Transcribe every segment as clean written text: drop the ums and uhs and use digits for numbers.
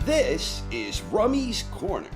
This is Rummy's Corner.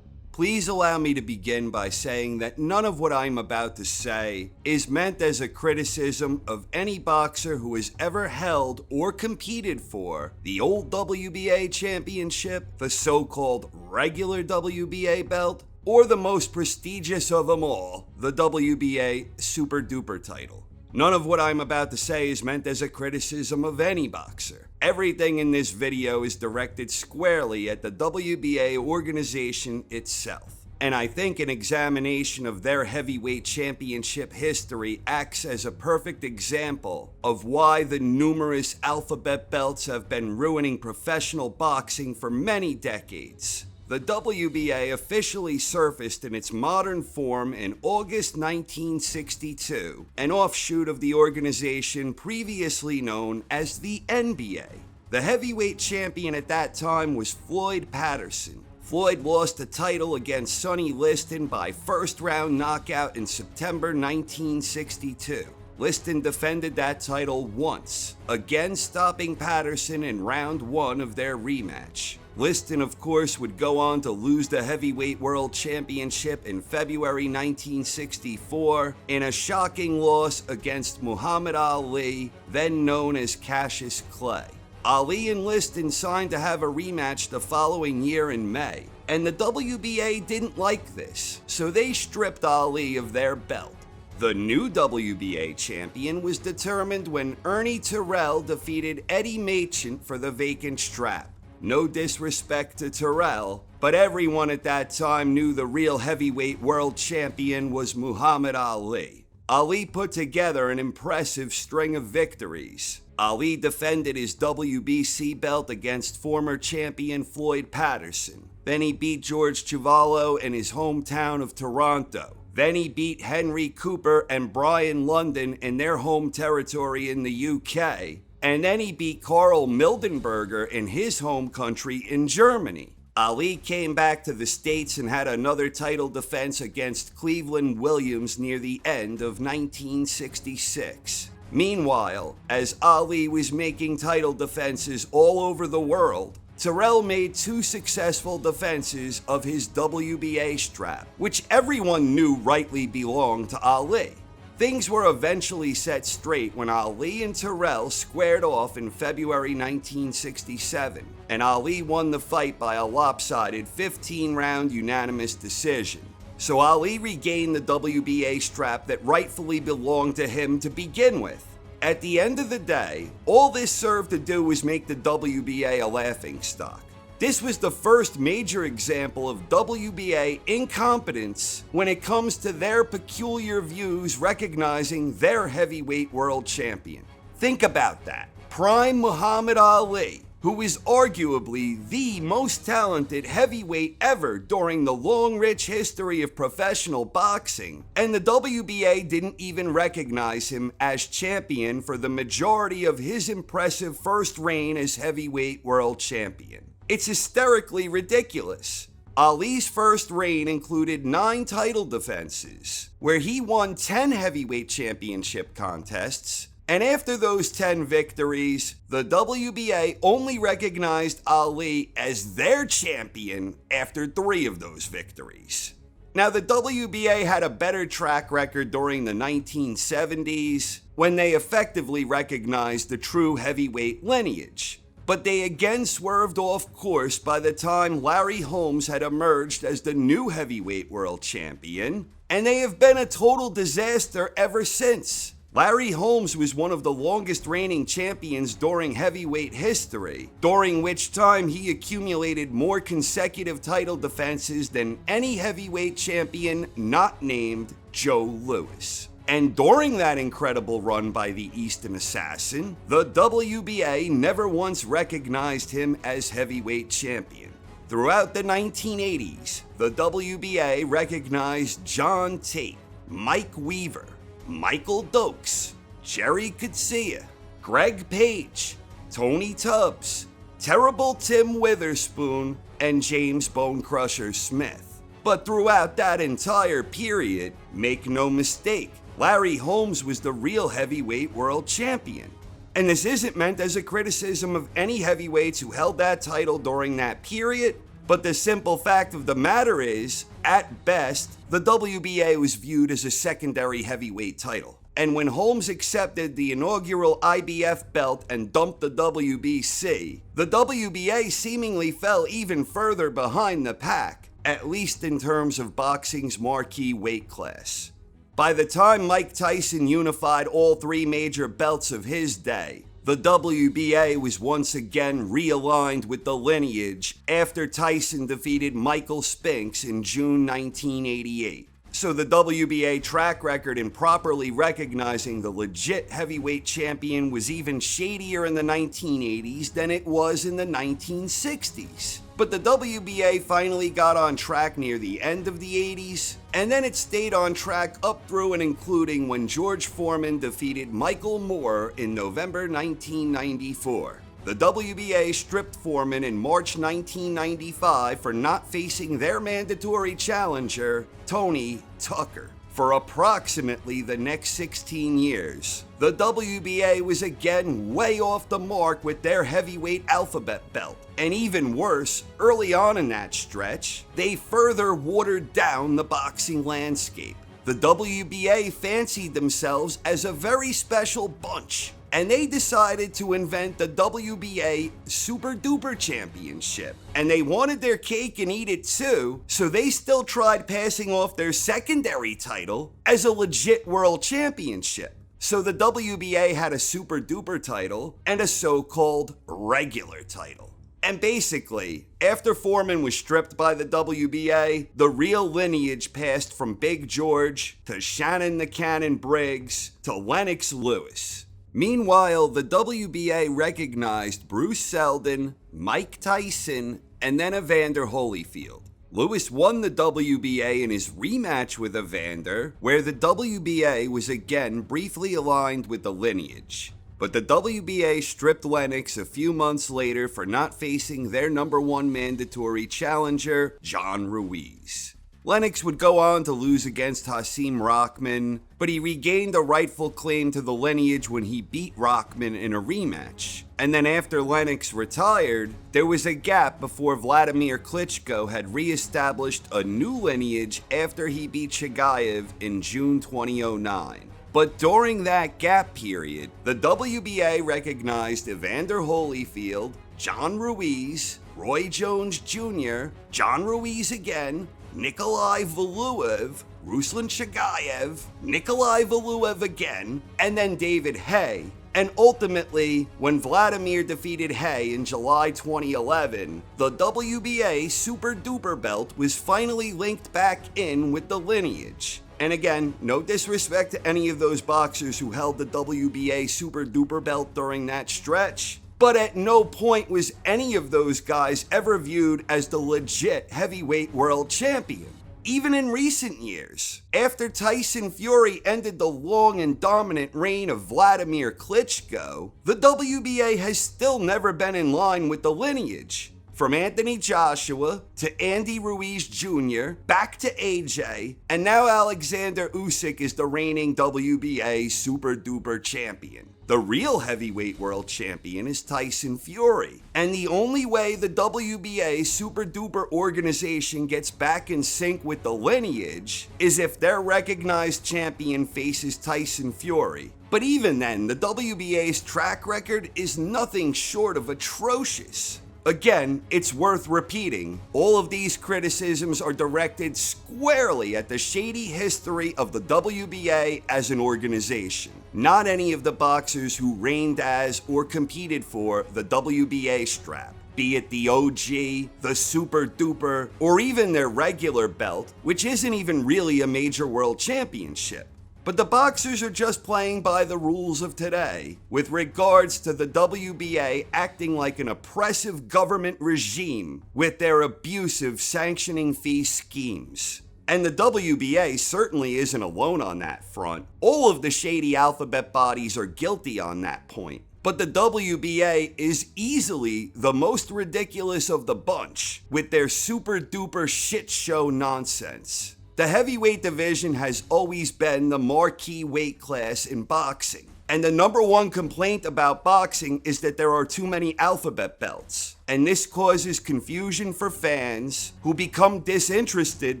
Please allow me to begin by saying that none of what I'm about to say is meant as a criticism of any boxer who has ever held or competed for the old WBA championship, the so-called regular WBA belt, or the most prestigious of them all, the WBA Super Duper title. None of what I'm about to say is meant as a criticism of any boxer. Everything in this video is directed squarely at the WBA organization itself. And I think an examination of their heavyweight championship history acts as a perfect example of why the numerous alphabet belts have been ruining professional boxing for many decades. The WBA officially surfaced in its modern form in August 1962, an offshoot of the organization previously known as the NBA. The heavyweight champion at that time was Floyd Patterson. Floyd lost the title against Sonny Liston by first-round knockout in September 1962. Liston defended that title once, again stopping Patterson in round one of their rematch. Liston, of course, would go on to lose the Heavyweight World Championship in February 1964 in a shocking loss against Muhammad Ali, then known as Cassius Clay. Ali and Liston signed to have a rematch the following year in May, and the WBA didn't like this, so they stripped Ali of their belt. The new WBA champion was determined when Ernie Terrell defeated Eddie Machant for the vacant strap. No disrespect to Terrell, but everyone at that time knew the real heavyweight world champion was Muhammad Ali. Ali put together an impressive string of victories. Ali defended his WBC belt against former champion Floyd Patterson. Then he beat George Chuvalo in his hometown of Toronto. Then he beat Henry Cooper and Brian London in their home territory in the UK. And then he beat Karl Mildenberger in his home country in Germany. Ali came back to the States and had another title defense against Cleveland Williams near the end of 1966. Meanwhile, as Ali was making title defenses all over the world, Terrell made two successful defenses of his WBA strap, which everyone knew rightly belonged to Ali. Things were eventually set straight when Ali and Terrell squared off in February 1967, and Ali won the fight by a lopsided 15-round unanimous decision. So Ali regained the WBA strap that rightfully belonged to him to begin with. At the end of the day, all this served to do was make the WBA a laughingstock. This was the first major example of WBA incompetence when it comes to their peculiar views recognizing their heavyweight world champion. Think about that. Prime Muhammad Ali, who is arguably the most talented heavyweight ever during the long, rich history of professional boxing, and the WBA didn't even recognize him as champion for the majority of his impressive first reign as heavyweight world champion. It's hysterically ridiculous. Ali's first reign included 9 title defenses, where he won 10 heavyweight championship contests, and after those 10 victories, the WBA only recognized Ali as their champion after 3 of those victories. Now, the WBA had a better track record during the 1970s, when they effectively recognized the true heavyweight lineage. But they again swerved off course by the time Larry Holmes had emerged as the new heavyweight world champion, and they have been a total disaster ever since. Larry Holmes was one of the longest reigning champions during heavyweight history, during which time he accumulated more consecutive title defenses than any heavyweight champion not named Joe Louis. And during that incredible run by the Eastern Assassin, the WBA never once recognized him as heavyweight champion. Throughout the 1980s, the WBA recognized John Tate, Mike Weaver, Michael Dokes, Jerry Coetzee, Greg Page, Tony Tubbs, Terrible Tim Witherspoon, and James Bone Crusher Smith. But throughout that entire period, make no mistake, Larry Holmes was the real heavyweight world champion. And this isn't meant as a criticism of any heavyweights who held that title during that period, but the simple fact of the matter is, at best, the WBA was viewed as a secondary heavyweight title. And when Holmes accepted the inaugural IBF belt and dumped the WBC, the WBA seemingly fell even further behind the pack, at least in terms of boxing's marquee weight class. By the time Mike Tyson unified all three major belts of his day, the WBA was once again realigned with the lineage after Tyson defeated Michael Spinks in June 1988. So the WBA track record in properly recognizing the legit heavyweight champion was even shadier in the 1980s than it was in the 1960s. But the WBA finally got on track near the end of the 80s, and then it stayed on track up through and including when George Foreman defeated Michael Moore in November 1994. The WBA stripped Foreman in March 1995 for not facing their mandatory challenger, Tony Tucker. For approximately the next 16 years, the WBA was again way off the mark with their heavyweight alphabet belt. And even worse, early on in that stretch, they further watered down the boxing landscape. The WBA fancied themselves as a very special bunch, and they decided to invent the WBA Super Duper Championship. And they wanted their cake and eat it too, so they still tried passing off their secondary title as a legit world championship. So the WBA had a Super Duper title and a so-called regular title. And basically, after Foreman was stripped by the WBA, the real lineage passed from Big George to Shannon the Cannon Briggs to Lennox Lewis. Meanwhile, the WBA recognized Bruce Seldon, Mike Tyson, and then Evander Holyfield. Lewis won the WBA in his rematch with Evander, where the WBA was again briefly aligned with the lineage. But the WBA stripped Lennox a few months later for not facing their number one mandatory challenger, John Ruiz. Lennox would go on to lose against Hasim Rahman, but he regained a rightful claim to the lineage when he beat Rahman in a rematch. And then after Lennox retired, there was a gap before Vladimir Klitschko had re-established a new lineage after he beat Chagayev in June 2009. But during that gap period, the WBA recognized Evander Holyfield, John Ruiz, Roy Jones Jr., John Ruiz again, Nikolai Valuev, Ruslan Chagayev, Nikolai Valuev again, and then David Haye. And ultimately, when Vladimir defeated Haye in July 2011, the WBA Super Duper belt was finally linked back in with the lineage. And again, no disrespect to any of those boxers who held the WBA Super Duper belt during that stretch, but at no point was any of those guys ever viewed as the legit heavyweight world champion. Even in recent years, after Tyson Fury ended the long and dominant reign of Vladimir Klitschko, the WBA has still never been in line with the lineage. From Anthony Joshua to Andy Ruiz Jr., back to AJ, and now Alexander Usyk is the reigning WBA Super Duper champion. The real heavyweight world champion is Tyson Fury. And the only way the WBA Super Duper organization gets back in sync with the lineage is if their recognized champion faces Tyson Fury. But even then, the WBA's track record is nothing short of atrocious. Again, it's worth repeating, all of these criticisms are directed squarely at the shady history of the WBA as an organization, not any of the boxers who reigned as or competed for the WBA strap, be it the OG, the Super Duper, or even their regular belt, which isn't even really a major world championship. But the boxers are just playing by the rules of today, with regards to the WBA acting like an oppressive government regime with their abusive sanctioning fee schemes. And the WBA certainly isn't alone on that front. All of the shady alphabet bodies are guilty on that point. But the WBA is easily the most ridiculous of the bunch, with their super duper shit show nonsense. The heavyweight division has always been the marquee weight class in boxing. And the number one complaint about boxing is that there are too many alphabet belts. And this causes confusion for fans who become disinterested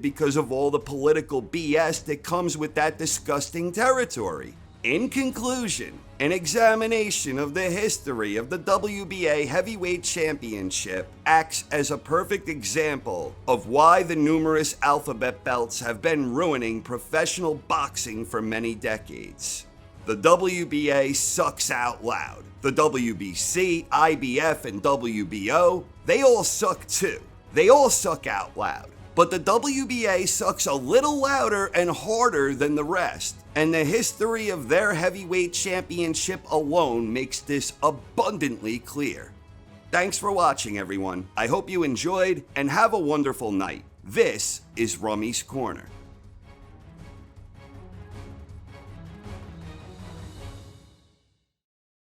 because of all the political BS that comes with that disgusting territory. In conclusion, an examination of the history of the WBA Heavyweight Championship acts as a perfect example of why the numerous alphabet belts have been ruining professional boxing for many decades. The WBA sucks out loud. The WBC, IBF, and WBO, they all suck too. They all suck out loud. But the WBA sucks a little louder and harder than the rest. And the history of their heavyweight championship alone makes this abundantly clear. Thanks for watching, everyone. I hope you enjoyed and have a wonderful night. This is Rummy's Corner.